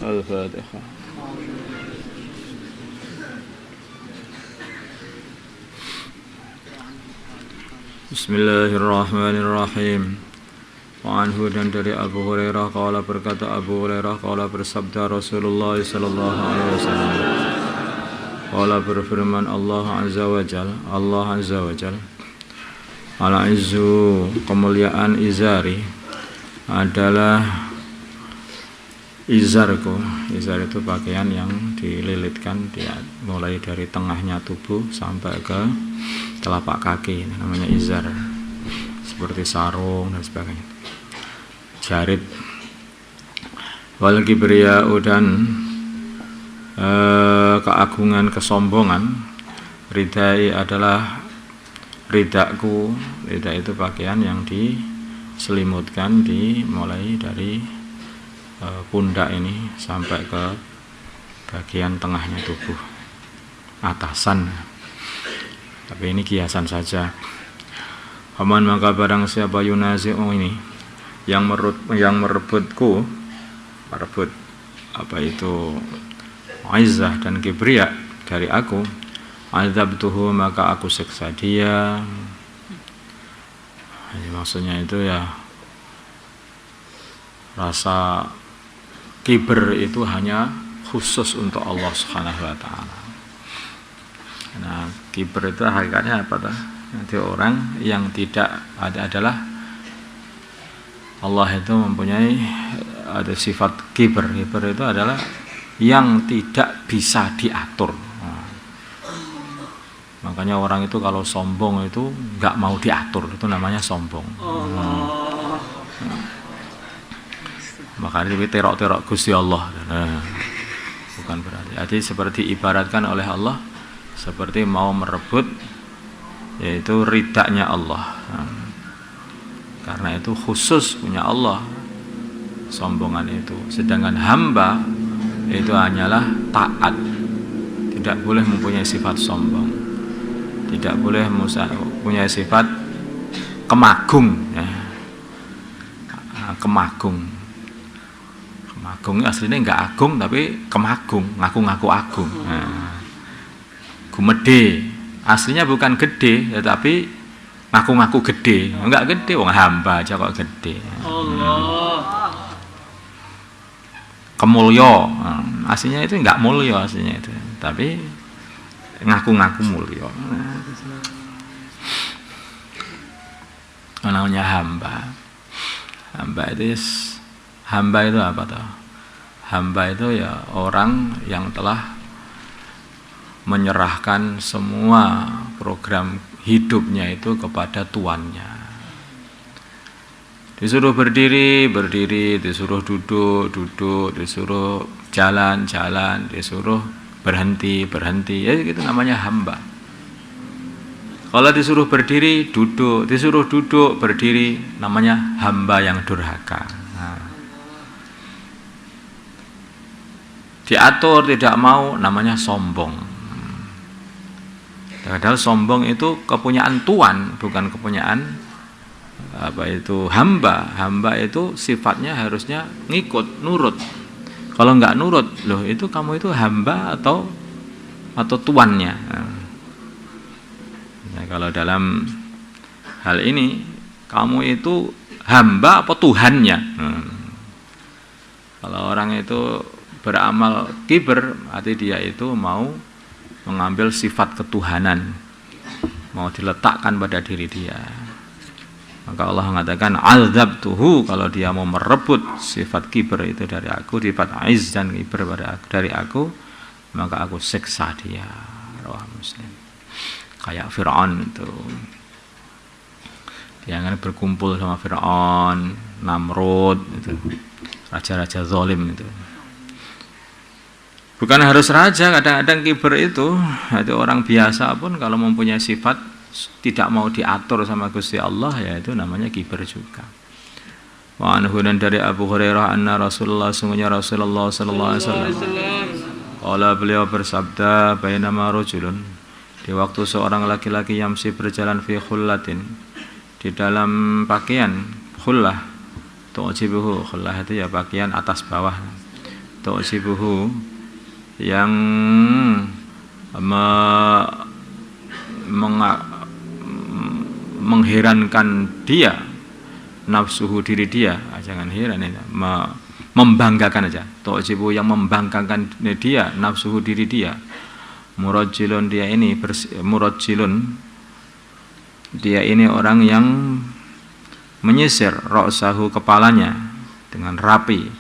Al-Fatihah. Bismillahirrahmanirrahim. Wa anhu dan dari Abu Hurairah qala berkata Abu Hurairah qala bersabda Rasulullah sallallahu alaihi wasallam. Qala berfirman Allah azza wa jalla al-izzu kemuliaan izari adalah izarku. Izar itu pakaian yang dililitkan mulai dari tengahnya tubuh sampai ke telapak kaki, namanya izar, seperti sarung dan sebagainya. Jarid. Wal kibriya'u dan keagungan, kesombongan. Ridai adalah ridaku. Rida itu pakaian yang diselimutkan mulai dari pundak ini sampai ke bagian tengahnya tubuh, atasan. Tapi ini kiasan saja. Aman maka barang siapa yunazi'u ini yang merebut apa itu izzah dan kibriya dari aku, azabtuhu maka aku siksa dia. Ini maksudnya itu ya, rasa kiber itu hanya khusus untuk Allah Subhanahu wa taala. Nah, kiber itu hakikatnya apa tuh? Jadi orang yang tidak adalah Allah itu mempunyai ada sifat kiber. Kiber itu adalah yang tidak bisa diatur. Nah, makanya orang itu kalau sombong itu nggak mau diatur, itu namanya sombong. Makanya lebih terok-terok Gusti Allah. Nah, bukan berarti. Jadi seperti ibaratkan oleh Allah seperti mau merebut yaitu ridanya Allah. Nah, karena itu khusus punya Allah sombongan itu. Sedangkan hamba itu hanyalah taat, tidak boleh mempunyai sifat sombong, tidak boleh punya sifat kemagung ya. Kemagung aslinya enggak agung tapi kemagung, ngaku-ngaku agung. Nah, gumede aslinya bukan gede tetapi ngaku-ngaku gede. Enggak gede, wong hamba aja kok gede. Allah. Kemulya, aslinya itu enggak mulya aslinya itu, tapi ngaku-ngaku mulya. Namanya hamba. Hamba itu apa toh? Hamba itu ya orang yang telah menyerahkan semua program hidupnya itu kepada tuannya. Disuruh berdiri, disuruh duduk, disuruh jalan, disuruh berhenti. Ya itu namanya hamba. Kalau disuruh berdiri, duduk, disuruh duduk, berdiri, namanya hamba yang durhaka. Nah, diatur tidak mau, namanya sombong. Padahal sombong itu kepunyaan tuan, bukan kepunyaan hamba. Hamba itu sifatnya harusnya ngikut, nurut. Kalau enggak nurut, loh itu kamu itu hamba atau tuannya. Nah, kalau dalam hal ini kamu itu hamba apa Tuhannya. Kalau orang itu beramal kiber, arti dia itu mau mengambil sifat ketuhanan, mau diletakkan pada diri dia. Maka Allah mengatakan azabtuhu, kalau dia mau merebut sifat kiber itu dari aku, sifat aiz dan kiber dari aku, maka aku siksa dia. Rawah Muslim. Kayak Fir'aun itu, dia kan berkumpul sama Fir'aun, Namrud itu, raja-raja zalim itu. Bukan harus raja, kadang-kadang kiber itu orang biasa pun kalau mempunyai sifat tidak mau diatur sama Gusti Allah, ya itu namanya kiber juga. Wa anhu dan dari Abu Hurairah anna Rasulullah, sungguhnya Rasulullah sallallahu alaihi wasallam qala, beliau bersabda, bainama rajulun, di waktu seorang laki-laki yamsi berjalan fi khullatin, di dalam pakaian khullah, tu'jibuhu, khullah itu ya pakaian atas bawah, tu'jibuhu yang mengherankan dia, nafsuhu diri dia, jangan heran itu, membanggakan aja, tu'jibuhu yang membanggakan dia, nafsuhu diri dia, murajjilun dia ini murajjilun dia ini orang yang menyisir ra'sahu kepalanya dengan rapi,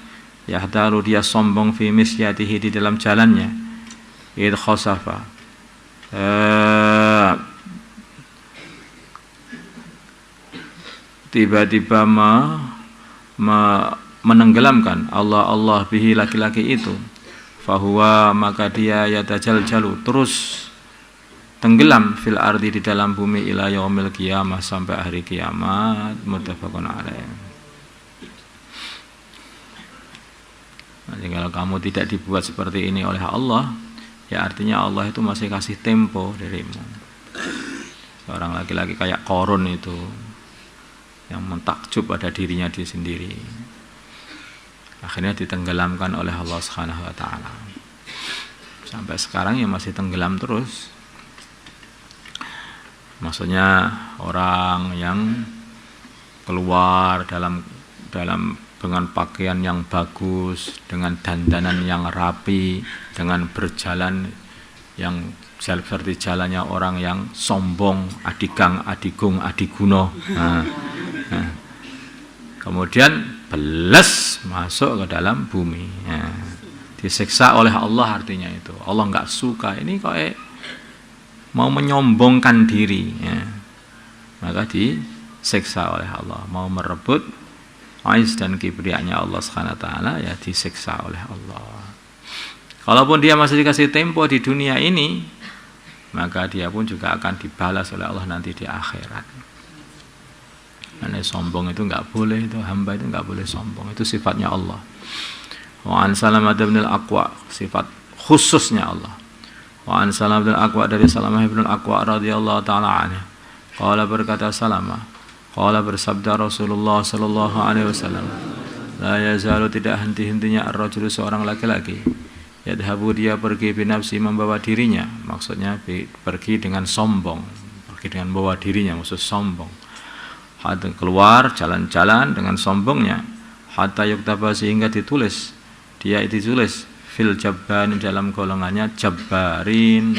yahdalu dia sombong fi misyatihi di dalam jalannya, id khosafa tiba-tiba menenggelamkan Allah bihi laki-laki itu, fahuwa maka dia yatajaljalu terus tenggelam fil ardi di dalam bumi ila yaumil qiyamah sampai hari kiamat, muttafaqun alaih. Jadi kalau kamu tidak dibuat seperti ini oleh Allah, ya artinya Allah itu masih kasih tempo dirimu. Seorang laki-laki kayak Qarun itu yang mentakjub pada dirinya dia sendiri, akhirnya ditenggelamkan oleh Allah Subhanahu wa taala. Sampai sekarang ya masih tenggelam terus. Maksudnya orang yang keluar dalam dengan pakaian yang bagus, dengan dandanan yang rapi, dengan berjalan yang seperti jalannya orang yang sombong, adigang, adigung, adiguno. Kemudian beles masuk ke dalam bumi. Disiksa oleh Allah artinya itu. Allah nggak suka. Ini kok mau menyombongkan diri, maka disiksa oleh Allah. Mau merebut aiz dan kibrianya Allah Subhanahu wa taala, ya disiksa oleh Allah. Kalaupun dia masih dikasih tempo di dunia ini, maka dia pun juga akan dibalas oleh Allah nanti di akhirat. Karena sombong itu nggak boleh, itu hamba itu nggak boleh sombong, itu sifatnya Allah. Wa an Salamah bin al-Aqwa, sifat khususnya Allah. Wa an Salamah bin al-Aqwa, dari Salamah bin al-Aqwa radhiyallahu taala anhu, qala berkata Salamah, qala bersabda Rasulullah sallallahu alaihi wasallam, la yazalu tidak henti-hentinya ar-rajulu seorang laki-laki, yadhabu dia pergi binafsi membawa dirinya, maksudnya pergi dengan sombong, pergi dengan bawa dirinya, maksud sombong, hatta keluar jalan-jalan dengan sombongnya, hatta yuktaba sehingga ditulis, dia ditulis fil jabbarin dalam golongannya jabbarin,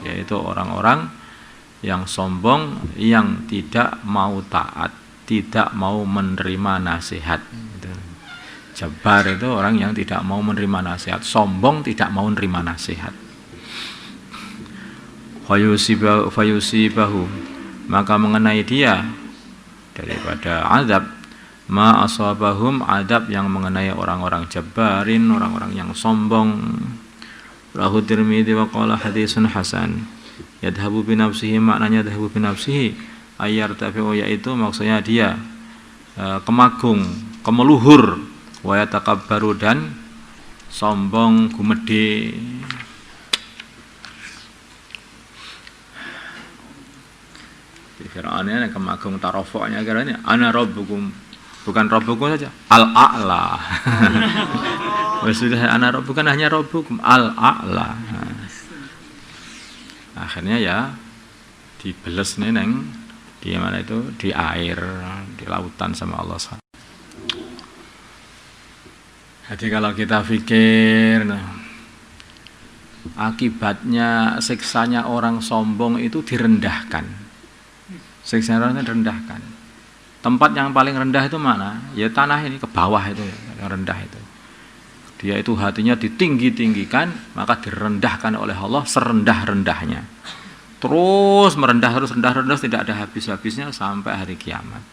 yaitu orang-orang yang sombong, yang tidak mau taat, tidak mau menerima nasihat. Jabbar itu orang yang tidak mau menerima nasihat, sombong, tidak mau menerima nasihat. Fayusibahu, maka mengenai dia daripada azab, ma asabahum, adab yang mengenai orang-orang jabbarin, orang-orang yang sombong. Rahu Tirmidzi wa qala hadisun hasan. Yadhabu binafsihi, maknanya yadhabu binafsihi ayyartafi'u, yaitu maksudnya dia kemagung, kemeluhur, wa yatakabbaru dan sombong, gumede. Fir'aun ini kemagung tarafuknya, karena ana rabbukum, bukan rabbukum saja, al-a'la. Maksudnya ana rabbukum, bukan hanya rabbukum, al-a'la. Akhirnya ya dibeles neneng di mana itu, di air, di lautan sama Allah SWT. Jadi kalau kita pikir, akibatnya siksanya orang sombong itu direndahkan. Siksanya orang direndahkan. Tempat yang paling rendah itu mana? Ya tanah ini, ke bawah itu yang rendah itu. Dia itu hatinya ditinggi-tinggikan, maka direndahkan oleh Allah serendah-rendahnya. Terus merendah, terus rendah-rendah, tidak ada habis-habisnya sampai hari kiamat.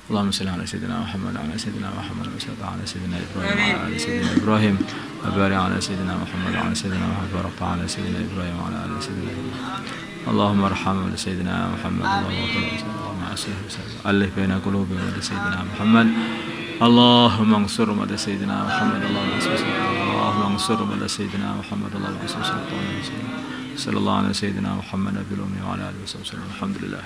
Allahumma shalli ala sayyidina Muhammad wa ala sayyidina Muhammad wa sallallahu ala sayyidina Ibrahim wa ala sayyidina Ibrahim wa barik ala sayyidina Muhammad wa ala sayyidina Muhammad wa ala sayyidina Ibrahim wa ala sayyidina Ibrahim. Allahumma arham sayyidina Muhammad Allahumma alif baina qulubina wa sayyidina Muhammad. Allahumma ansur mada sayyidina Muhammad Allahumma ansur mada sayyidina Muhammad Allahumma ansur sallallahu alaihi wasallam sallallahu alaihi sayyidina Muhammad nabil ummi wa ala alihi wasallam. Alhamdulillah.